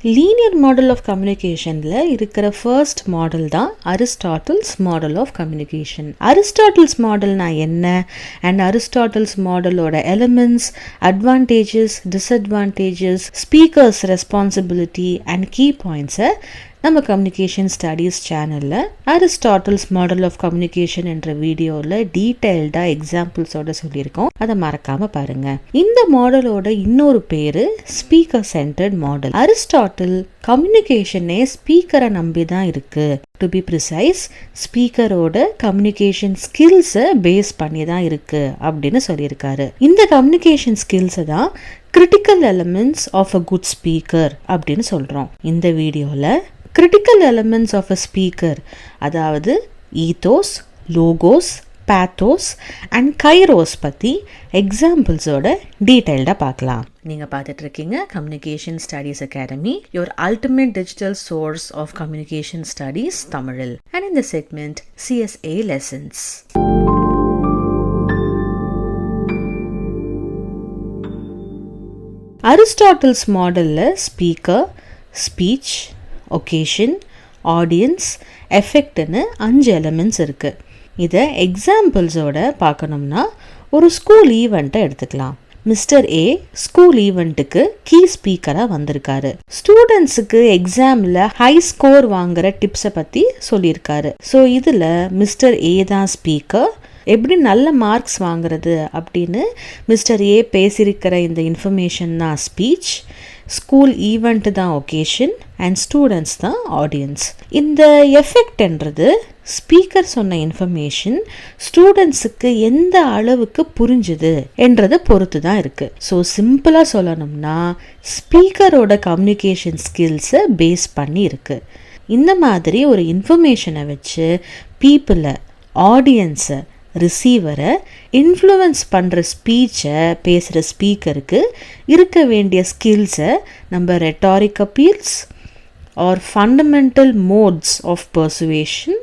Linear model of கம்யூனிகேஷனில் இருக்கிற first model தான் Aristotle's model of communication. Aristotle's மாடல்னா என்ன அண்ட் அரிஸ்டாட்டில்ஸ் மாடலோட elements, advantages, disadvantages, speakers responsibility and key பாயிண்ட்ஸை நம்ம கம்யூனிகேஷன் ஸ்டடீஸ் சேனலில் அரிஸ்டாட்டில்ஸ் மாடல் ஆஃப் கம்யூனிகேஷன் என்ற வீடியோவில் டீட்டெயில்டாக எக்ஸாம்பிள்ஸோட சொல்லியிருக்கோம். அதை மறக்காமல் பாருங்கள். இந்த மாடலோட இன்னொரு பேர் ஸ்பீக்கர் சென்டர்ட் மாடல். அரிஸ்டாட்டில் கம்யூனிகேஷனே ஸ்பீக்கரை நம்பி தான் இருக்குது. டு பி ப்ரிசைஸ், ஸ்பீக்கரோட கம்யூனிகேஷன் ஸ்கில்ஸை பேஸ் பண்ணி தான் இருக்குது அப்படின்னு சொல்லியிருக்காரு. இந்த கம்யூனிகேஷன் ஸ்கில்ஸை தான் critical elements of a good speaker அப்படின்னு சொல்கிறோம். இந்த வீடியோவில் critical elements of a speaker, அதாவது ethos, logos, pathos and kairos பற்றி எக்ஸாம்பிள்ஸோட டீட்டெயில்டாக பார்க்கலாம். நீங்கள் பார்த்துட்டு இருக்கீங்க communication studies academy, your ultimate digital source of communication studies தமிழில். அண்ட் இந்த செக்மெண்ட் CSA லெசன்ஸ். அரிஸ்டாட்டில்ஸ் மாடலில் ஸ்பீக்கர், ஸ்பீச், ஒகேஷன், ஆடியன்ஸ், எஃபெக்ட்னு 5 எலிமெண்ட்ஸ் இருக்குது. இதை எக்ஸாம்பிள்ஸோட பார்க்கணும்னா ஒரு ஸ்கூல் ஈவெண்ட்டை எடுத்துக்கலாம். மிஸ்டர் ஏ ஸ்கூல் ஈவெண்ட்டுக்கு கீ ஸ்பீக்கராக வந்திருக்காரு. ஸ்டூடெண்ட்ஸுக்கு எக்ஸாமில் ஹை ஸ்கோர் வாங்குற டிப்ஸை பற்றி சொல்லியிருக்காரு. ஸோ இதில் மிஸ்டர் ஏ தான் ஸ்பீக்கர். எப்படி நல்ல மார்க்ஸ் வாங்குறது அப்படின்னு மிஸ்டர் ஏ பேசியிருக்கிற இந்த இன்ஃபர்மேஷன் தான் ஸ்பீச், ஸ்கூல் ஈவெண்ட் தான் ஒகேஷன் அண்ட் ஸ்டூடெண்ட்ஸ் தான் ஆடியன்ஸ். இந்த எஃபெக்ட்ன்றது ஸ்பீக்கர் சொன்ன இன்ஃபர்மேஷன் ஸ்டூடெண்ட்ஸுக்கு எந்த அளவுக்கு புரிஞ்சுது என்றதை பொறுத்து தான் இருக்குது. ஸோ சிம்பிளாக சொல்லணும்னா ஸ்பீக்கரோட கம்யூனிகேஷன் ஸ்கில்ஸை பேஸ் பண்ணி இருக்குது. இந்த மாதிரி ஒரு இன்ஃபர்மேஷனை வச்சு பீப்புளை, ஆடியன்ஸை, ரிசீவரை இன்ஃப்ளூயன்ஸ் பண்ணுற ஸ்பீச்சை பேசுகிற ஸ்பீக்கருக்கு இருக்க வேண்டிய ஸ்கில்ஸை நம்ம rhetoric appeals are fundamental modes of persuasion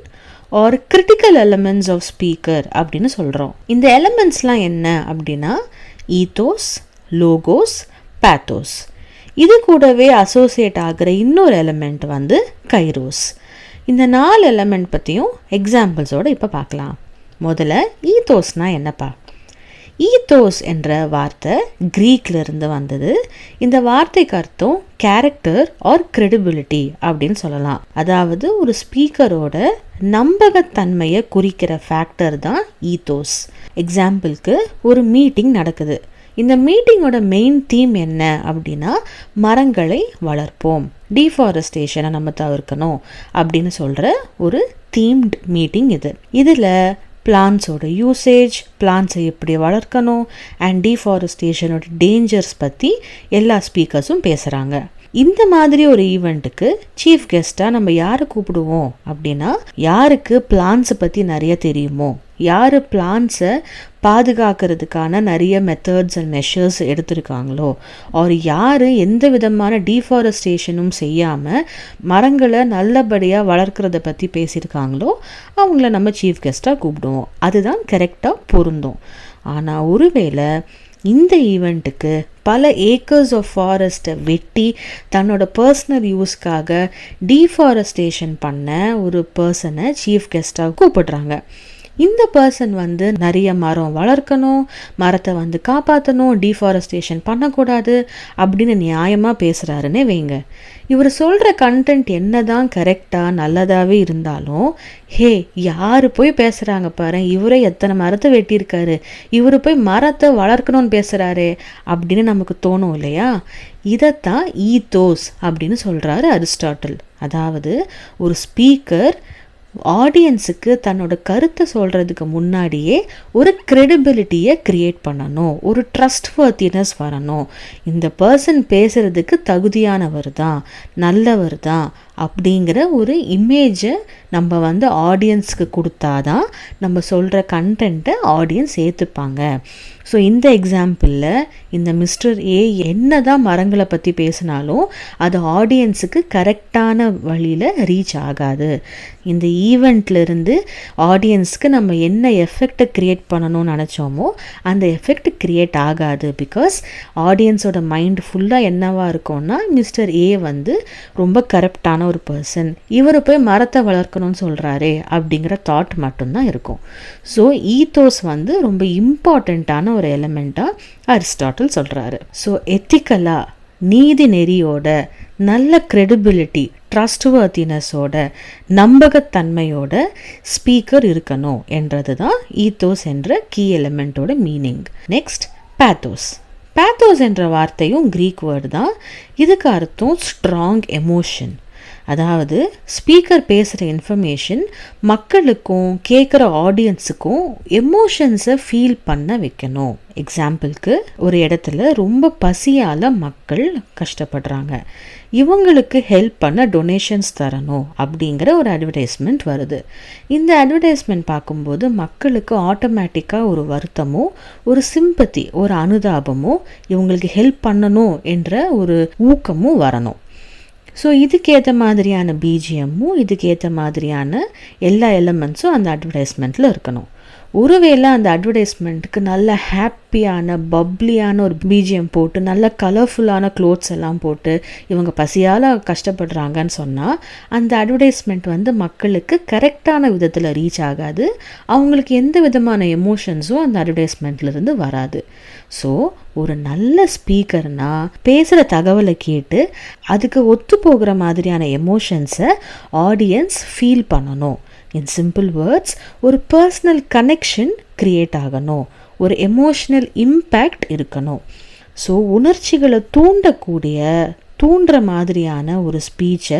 are critical elements of speaker அப்படின்னு சொல்கிறோம். இந்த எலிமெண்ட்ஸ்லாம் என்ன அப்படின்னா ஈத்தோஸ், லோகோஸ், பேத்தோஸ். இது கூடவே அசோசியேட் ஆகிற இன்னொரு எலிமெண்ட் வந்து கைரோஸ். இந்த 4 எலிமெண்ட் பற்றியும் எக்ஸாம்பிள்ஸோடு இப்போ பார்க்கலாம். முதல்ல ஈத்தோஸ்னா என்னப்பா? ஈத்தோஸ் என்ற வார்த்தை கிரீக்ல இருந்து வந்தது. இந்த வார்த்தைக்கு அர்த்தம் கேரக்டர் ஆர் கிரெடிபிலிட்டி அப்படின்னு சொல்லலாம். அதாவது ஒரு ஸ்பீக்கரோட நம்பகத்தன்மையை குறிக்கிற ஃபேக்டர் தான் ஈத்தோஸ். எக்ஸாம்பிளுக்கு ஒரு மீட்டிங் நடக்குது. இந்த மீட்டிங்கோட மெயின் தீம் என்ன அப்படின்னா மரங்களை வளர்ப்போம், டீஃபாரஸ்டேஷனை நம்ம தவிர்க்கணும் அப்படின்னு சொல்கிற ஒரு தீம்ட் மீட்டிங் இது. இதில் பிளான்ஸோட யூசேஜ், பிளான்ஸை எப்படி வளர்க்கணும் அண்ட் டீஃபாரஸ்டேஷனோட டேஞ்சர்ஸ் பற்றி எல்லா ஸ்பீக்கர்ஸும் பேசுகிறாங்க. இந்த மாதிரி ஒரு ஈவெண்ட்டுக்கு சீஃப் கெஸ்ட்டாக நம்ம யாரை கூப்பிடுவோம் அப்படின்னா யாருக்கு பிளான்ஸை பற்றி நிறைய தெரியுமோ, யார் பிளான்ஸை பாதுகாக்கிறதுக்கான நிறைய மெத்தட்ஸ் அண்ட் மெஷர்ஸ் எடுத்திருக்காங்களோ, ஒரு யார் எந்த விதமான டீஃபாரஸ்டேஷனும் செய்யாமல் மரங்களை நல்லபடியாக வளர்க்குறத பற்றி பேசியிருக்காங்களோ அவங்கள நம்ம சீஃப் கெஸ்ட்டாக கூப்பிடுவோம். அதுதான் கரெக்டாக பொருந்தும். ஆனால் ஒருவேளை இந்த ஈவெண்ட்டுக்கு பல ஏக்கர்ஸ் ஆஃப் ஃபாரஸ்ட்டை வெட்டி தன்னோட பர்சனல் யூஸ்க்காக டீஃபாரஸ்டேஷன் பண்ண ஒரு பர்சனை சீஃப் கெஸ்ட்டாக கூப்பிடுறாங்க. இந்த பர்சன் வந்து நிறைய மரம் வளர்க்கணும், மரத்தை வந்து காப்பாற்றணும், டீஃபாரஸ்டேஷன் பண்ணக்கூடாது அப்படின்னு நியாயமாக பேசுகிறாருன்னே வைங்க. இவர் சொல்கிற கண்டென்ட் என்ன தான் கரெக்டாக நல்லதாகவே இருந்தாலும், ஹே யார் போய் பேசுகிறாங்க பாரு, இவரே எத்தனை மரத்தை வெட்டியிருக்காரு, இவர் போய் மரத்தை வளர்க்கணும்னு பேசுகிறாரே அப்படின்னு நமக்கு தோணும் இல்லையா? இதைத்தான் ஈத்தோஸ் அப்படின்னு சொல்கிறாரு அரிஸ்டாட்டில். அதாவது ஒரு ஸ்பீக்கர் ஆடியன்ஸுக்கு தன்னோட கருத்தை சொல்கிறதுக்கு முன்னாடியே ஒரு கிரெடிபிலிட்டியை க்ரியேட் பண்ணணும், ஒரு ட்ரஸ்ட்வர்த்தினஸ் வரணும். இந்த பர்சன் பேசுகிறதுக்கு தகுதியானவர் தான், நல்லவர் தான் அப்படிங்கிற ஒரு இமேஜை நம்ம வந்து ஆடியன்ஸுக்கு கொடுத்தாதான் நம்ம சொல்கிற கண்டென்ட்டை ஆடியன்ஸ் ஏற்றுப்பாங்க. ஸோ இந்த எக்ஸாம்பிளில் இந்த மிஸ்டர் ஏ என்ன தான் மரங்களை பற்றி பேசினாலும் அது ஆடியன்ஸுக்கு கரெக்டான வழியில் ரீச் ஆகாது. இந்த ஈவெண்ட்லேருந்து ஆடியன்ஸுக்கு நம்ம என்ன எஃபெக்டை க்ரியேட் பண்ணணும்னு நினச்சோமோ அந்த எஃபெக்ட் க்ரியேட் ஆகாது. பிகாஸ் ஆடியன்ஸோட மைண்ட் ஃபுல்லாக என்னவாக இருக்கும்னா மிஸ்டர் ஏ வந்து ரொம்ப கரெக்டான ஒரு பர்சன், இவர் போய் மரத்தை வளர்க்கணும்னு சொல்கிறாரே அப்படிங்கிற தாட் மட்டும்தான் இருக்கும். ஸோ ஈத்தோஸ் வந்து ரொம்ப இம்பார்ட்டண்ட்டான ஒரு எலிமெண்ட்டாக அரிஸ்டாட்டில் சொல்கிறாரு. ஸோ எத்திக்கலாக நீதி நெறியோட நல்ல கிரெடிபிலிட்டி ட்ரஸ்ட்வர்த்தினஸோட நம்பகத்தன்மையோட ஸ்பீக்கர் இருக்கணும் என்றது தான் ஈத்தோஸ் என்ற கீ எலிமெண்ட்டோட மீனிங். Next pathos. பேத்தோஸ் என்ற வார்த்தையும் க்ரீக் வேர்டு தான். இதுக்கு அர்த்தம் ஸ்ட்ராங் எமோஷன். அதாவது ஸ்பீக்கர் பேசுகிற இன்ஃபர்மேஷன் மக்களுக்கும் கேட்குற ஆடியன்ஸுக்கும் எமோஷன்ஸை ஃபீல் பண்ண வைக்கணும். எக்ஸாம்பிளுக்கு ஒரு இடத்துல ரொம்ப பசியால் மக்கள் கஷ்டப்படுறாங்க, இவங்களுக்கு ஹெல்ப் பண்ண டொனேஷன்ஸ் தரணும் அப்படிங்கிற ஒரு அட்வர்டைஸ்மெண்ட் வருது. இந்த அட்வர்டைஸ்மெண்ட் பார்க்கும்போது மக்களுக்கு ஆட்டோமேட்டிக்காக ஒரு வருத்தமோ ஒரு சிம்பத்தி ஒரு அனுதாபமோ இவங்களுக்கு ஹெல்ப் பண்ணணும் என்ற ஒரு ஊக்கமும் வரணும். ஸோ இதுக்கேற்ற மாதிரியான பிஜிஎம்மும் இதுக்கேற்ற மாதிரியான எல்லா எலிமெண்ட்ஸும் அந்த அட்வர்டைஸ்மெண்ட்டில் இருக்கணும். ஒருவேளை அந்த அட்வர்டைஸ்மெண்ட்டுக்கு நல்ல ஹாப்பியான பப்ளியான ஒரு பிஜிஎம் போட்டு நல்ல கலர்ஃபுல்லான க்ளோத்ஸ் எல்லாம் போட்டு இவங்க பசியால் கஷ்டப்படுறாங்கன்னு சொன்னால் அந்த அட்வர்டைஸ்மெண்ட் வந்து மக்களுக்கு கரெக்டான விதத்தில் ரீச் ஆகாது. அவங்களுக்கு எந்த விதமான எமோஷன்ஸும் அந்த அட்வர்டைஸ்மெண்ட்லேருந்து வராது. ஸோ ஒரு நல்ல ஸ்பீக்கர்னா பேசுகிற தகவலை கேட்டு அதுக்கு ஒத்து போகிற மாதிரியான எமோஷன்ஸை ஆடியன்ஸ் ஃபீல் பண்ணணும். இன் சிம்பிள் வேர்ட்ஸ் ஒரு பர்சனல் கனெக்ஷன் க்ரியேட் ஆகணும், ஒரு எமோஷ்னல் இம்பேக்ட் இருக்கணும். ஸோ உணர்ச்சிகளை தூண்டுற மாதிரியான ஒரு ஸ்பீச்சை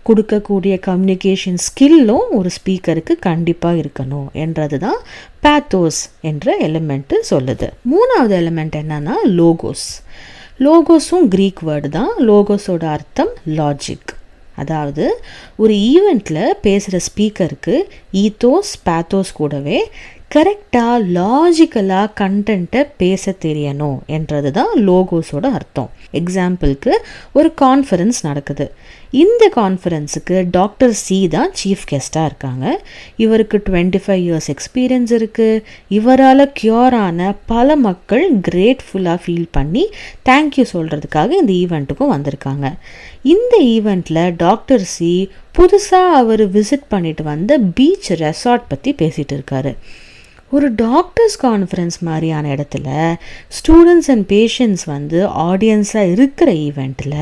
கொடுக்கக்கூடிய கம்யூனிகேஷன் ஸ்கில்லும் ஒரு ஸ்பீக்கருக்கு கண்டிப்பாக இருக்கணும் என்றது தான் பேத்தோஸ் என்ற எலிமெண்ட்டு சொல்லுது. மூணாவது எலிமெண்ட் என்னன்னா லோகோஸ். லோகோஸும் க்ரீக் வேர்டு தான். லோகோஸோட அர்த்தம் லாஜிக். அதாவது ஒரு ஈவெண்ட்டில் பேசுகிற ஸ்பீக்கருக்கு ஈத்தோஸ் பேத்தோஸ் கூடவே கரெக்டாக லாஜிக்கலாக கண்டென்ட்டை பேச தெரியணும் என்றது தான் லோகோஸோட அர்த்தம். எக்ஸாம்பிளுக்கு ஒரு கான்ஃபரன்ஸ் நடக்குது. இந்த கான்ஃபரன்ஸுக்கு டாக்டர் சி தான் சீஃப் கெஸ்ட்டாக இருக்காங்க. இவருக்கு 25 இயர்ஸ் எக்ஸ்பீரியன்ஸ் இருக்குது. இவரால் க்யூரான பல மக்கள் கிரேட்ஃபுல்லாக ஃபீல் பண்ணி தேங்க்யூ சொல்கிறதுக்காக இந்த ஈவெண்ட்டுக்கும் வந்திருக்காங்க. இந்த ஈவெண்ட்டில் டாக்டர் சி புதுசாக அவர் விசிட் பண்ணிட்டு வந்த பீச் ரெசார்ட் பற்றி பேசிகிட்டு இருக்காரு. ஒரு டாக்டர்ஸ் கான்ஃபரன்ஸ் மாதிரியான இடத்துல ஸ்டூடெண்ட்ஸ் அண்ட் பேஷண்ட்ஸ் வந்து ஆடியன்ஸாக இருக்கிற ஈவெண்ட்டில்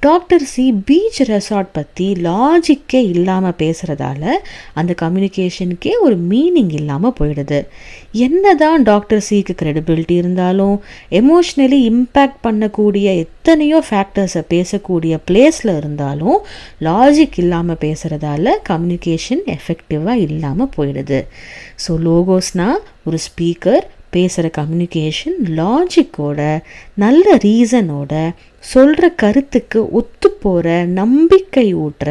டாக்டர் சி பீச் ரெசார்ட் பற்றி லாஜிக்கே இல்லாமல் பேசுகிறதால அந்த கம்யூனிகேஷனுக்கே ஒரு மீனிங் இல்லாமல் போயிடுது. என்ன தான் டாக்டர் சிக்கு கிரெடிபிலிட்டி இருந்தாலும் எமோஷ்னலி இம்பேக்ட் பண்ணக்கூடிய எத்தனையோ ஃபேக்டர்ஸை பேசக்கூடிய பிளேஸில் இருந்தாலும் லாஜிக் இல்லாமல் பேசுகிறதால கம்யூனிகேஷன் எஃபெக்டிவாக இல்லாமல் போயிடுது. ஸோ லோகோஸ்னால் ஒரு ஸ்பீக்கர் பேசுகிற கம்யூனிகேஷன் லாஜிக்கோட நல்ல ரீசனோட சொல்கிற கருத்துக்கு ஒத்து போகிற நம்பிக்கை ஊட்டுற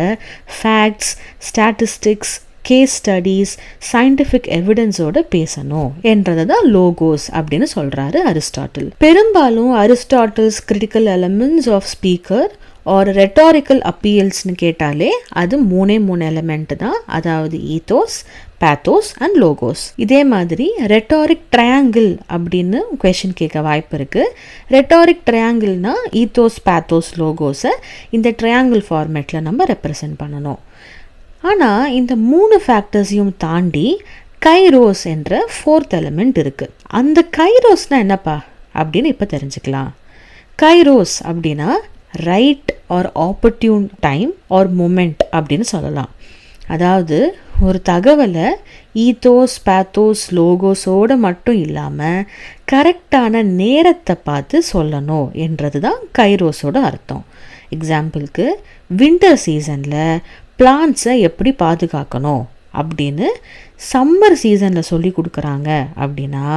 facts, statistics, case studies, scientific எவிடன்ஸோட பேசணும் என்றது தான் லோகோஸ் அப்படின்னு சொல்கிறாரு அரிஸ்டாட்டில். பெரும்பாலும் Aristotle's critical elements of speaker ஒரு ரெட்டாரிக்கல் அப்பீல்ஸ்னு கேட்டாலே அது மூணே எலிமெண்ட் தான். அதாவது ஈத்தோஸ், பேத்தோஸ் அண்ட் லோகோஸ். இதே மாதிரி ரெட்டாரிக் ட்ரையாங்கிள் அப்படின்னு கொஷின் கேட்க வாய்ப்பு இருக்குது. ரெட்டாரிக் ட்ரையாங்கிள்னா ஈத்தோஸ், பேத்தோஸ், லோகோஸை இந்த ட்ரையாங்கிள் ஃபார்மேட்டில் நம்ம ரெப்ரசன்ட் பண்ணணும். ஆனால் இந்த 3 ஃபேக்டர்ஸையும் தாண்டி கைரோஸ் என்ற 4th எலிமெண்ட் இருக்குது. அந்த கைரோஸ்னால் என்னப்பா அப்படின்னு இப்போ தெரிஞ்சுக்கலாம். கைரோஸ் அப்படின்னா right or opportune time or moment அப்படின்னு சொல்லலாம். அதாவது ஒரு தகவலை ஈத்தோஸ், பேத்தோஸ், லோகோஸோடு மட்டும் இல்லாமல் கரெக்டான நேரத்தை பார்த்து சொல்லணும் என்றது தான் கைரோஸோட அர்த்தம். எக்ஸாம்பிளுக்கு வின்டர் சீசனில் பிளான்ட்ஸை எப்படி பாதுகாக்கணும் அப்படின்னு சம்மர் சீசனில் சொல்லி கொடுக்குறாங்க அப்படின்னா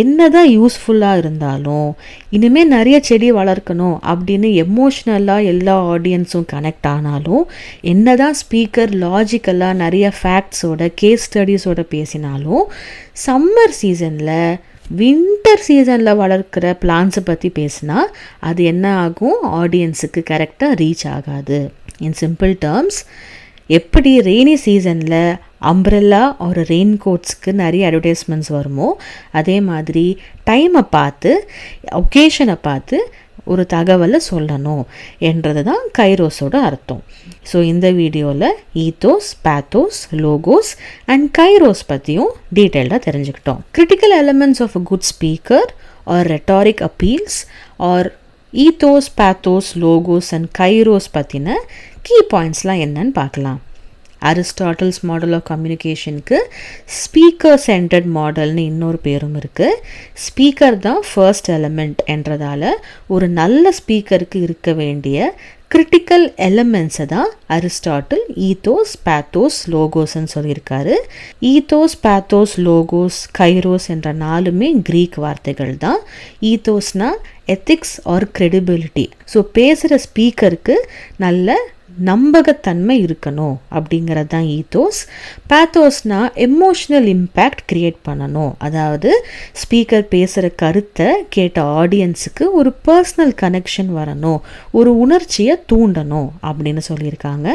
என்ன தான் யூஸ்ஃபுல்லாக இருந்தாலும் இனிமேல் நிறைய செடி வளர்க்கணும் அப்படின்னு எமோஷ்னலாக எல்லா ஆடியன்ஸும் கனெக்ட் ஆனாலும் என்ன தான் ஸ்பீக்கர் லாஜிக்கலாக நிறைய ஃபேக்ட்ஸோட கேஸ் ஸ்டடீஸோட பேசினாலும் சம்மர் சீசனில் வின்டர் சீசனில் வளர்க்குற பிளான்ஸை பற்றி பேசினா அது என்ன ஆகும், ஆடியன்ஸுக்கு கரெக்டாக ரீச் ஆகாது. இன் சிம்பிள் டேர்ம்ஸ், எப்படி ரெய்னி சீசனில் அம்ப்ரெல்லா ஒரு ரெயின் கோட்ஸ்க்கு நிறைய அட்வர்டைஸ்மெண்ட்ஸ் வருமோ, அதே மாதிரி டைமை பார்த்து ஒகேஷனை பார்த்து ஒரு தகவலை சொல்லணும் என்றது தான் கைரோஸோட அர்த்தம். ஸோ இந்த வீடியோவில் ethos, pathos, logos and kairos பற்றியும் டீட்டெயில்டாக தெரிஞ்சுக்கிட்டோம். Critical elements of a good speaker are rhetoric appeals are ethos, pathos, logos and kairos பற்றின கீ பாயிண்ட்ஸ்லாம் என்னன்னு பார்க்கலாம். அரிஸ்டாட்டில்ஸ் மாடல் ஆஃப் கம்யூனிகேஷனுக்கு ஸ்பீக்கர் சென்டர்ட் மாடல்னு இன்னொரு பேரும் இருக்குது. ஸ்பீக்கர் தான் ஃபர்ஸ்ட் எலிமெண்ட் என்றதால் ஒரு நல்ல ஸ்பீக்கருக்கு இருக்க வேண்டிய கிரிட்டிக்கல் எலிமெண்ட்ஸை தான் அரிஸ்டாட்டில் ஈத்தோஸ், பேத்தோஸ், லோகோஸ்ன்னு சொல்லியிருக்காரு. ஈத்தோஸ், பேத்தோஸ், லோகோஸ், கைரோஸ் என்ற 4மே கிரீக் வார்த்தைகள் தான். ஈத்தோஸ்னால் எத்திக்ஸ் ஆர் கிரெடிபிலிட்டி. ஸோ பேசுகிற ஸ்பீக்கருக்கு நல்ல நம்பகத்தன்மை இருக்கணும் அப்படிங்கிறது தான் ஈத்தோஸ். பேத்தோஸ்னால் எமோஷ்னல் இம்பேக்ட் க்ரியேட் பண்ணணும், அதாவது ஸ்பீக்கர் பேசுகிற கருத்தை கேட்ட ஆடியன்ஸுக்கு ஒரு பர்சனல் கனெக்ஷன் வரணும், ஒரு உணர்ச்சியை தூண்டணும் அப்படின்னு சொல்லியிருக்காங்க.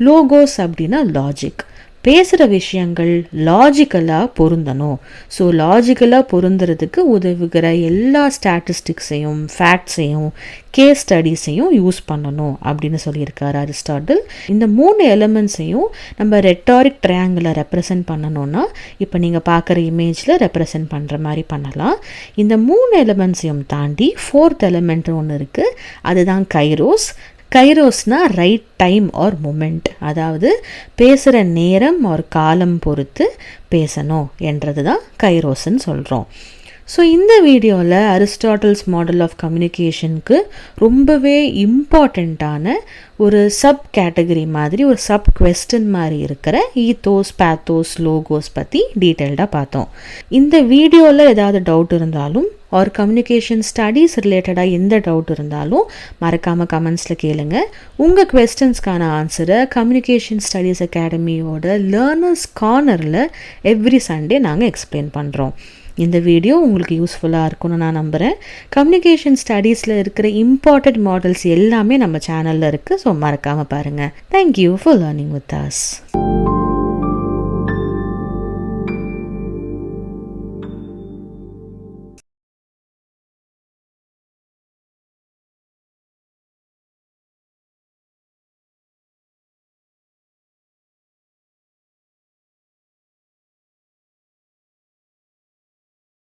லோகோஸ் அப்படின்னா லாஜிக், பேசுகிற விஷயங்கள் லாஜிக்கலாக பொருந்தணும். ஸோ லாஜிக்கலாக பொருந்துறதுக்கு உதவுகிற எல்லா ஸ்டாட்டிஸ்டிக்ஸையும், ஃபேக்ட்ஸையும், கேஸ் ஸ்டடீஸையும் யூஸ் பண்ணணும் அப்படின்னு சொல்லியிருக்காரு அரிஸ்டாட்டில். இந்த 3 எலிமெண்ட்ஸையும் நம்ம ரெட்டாரிக் ட்ரையாங்கிளை ரெப்ரசன்ட் பண்ணணும்னா இப்போ நீங்கள் பார்க்குற இமேஜில் ரெப்ரசன்ட் பண்ணுற மாதிரி பண்ணலாம். இந்த 3 எலிமெண்ட்ஸையும் தாண்டி 4th எலிமெண்ட் ஒன்று இருக்குது, அதுதான் கைரோஸ். கைரோஸ்னால் ரைட் டைம் ஆர் மொமெண்ட், அதாவது பேசுகிற நேரம் ஆர் காலம் பொறுத்து பேசணும் என்றது தான் கைரோஸ்ன்னு சொல்கிறோம். ஸோ இந்த வீடியோவில் அரிஸ்டாட்டில்ஸ் மாடல் ஆஃப் கம்யூனிகேஷனுக்கு ரொம்பவே இம்பார்ட்டண்ட்டான ஒரு சப் கேட்டகரி மாதிரி, ஒரு சப் குவெஸ்டன் மாதிரி இருக்கிற ஈத்தோஸ், பேத்தோஸ், லோகோஸ் பற்றி டீட்டெயில்டாக பார்த்தோம். இந்த வீடியோவில் ஏதாவது டவுட் இருந்தாலும் ஆர் கம்யூனிகேஷன் ஸ்டடீஸ் ரிலேட்டடாக எந்த டவுட் இருந்தாலும் மறக்காமல் கமெண்ட்ஸில் கேளுங்க. உங்கள் குவெஸ்டன்ஸ்க்கான ஆன்சரை கம்யூனிகேஷன் ஸ்டடீஸ் அகாடமியோட லேர்னர்ஸ் கார்னரில் எவ்ரி சண்டே நாங்கள் எக்ஸ்பிளைன் பண்ணுறோம். இந்த வீடியோ உங்களுக்கு யூஸ்ஃபுல்லாக இருக்கும்னு நான் நம்புகிறேன். கம்யூனிகேஷன் ஸ்டடீஸில் இருக்கிற இம்பார்ட்டன்ட் மாடல்ஸ் எல்லாமே நம்ம சேனலில் இருக்குது. ஸோ மறக்காமல் பாருங்கள். Thank you for learning with us.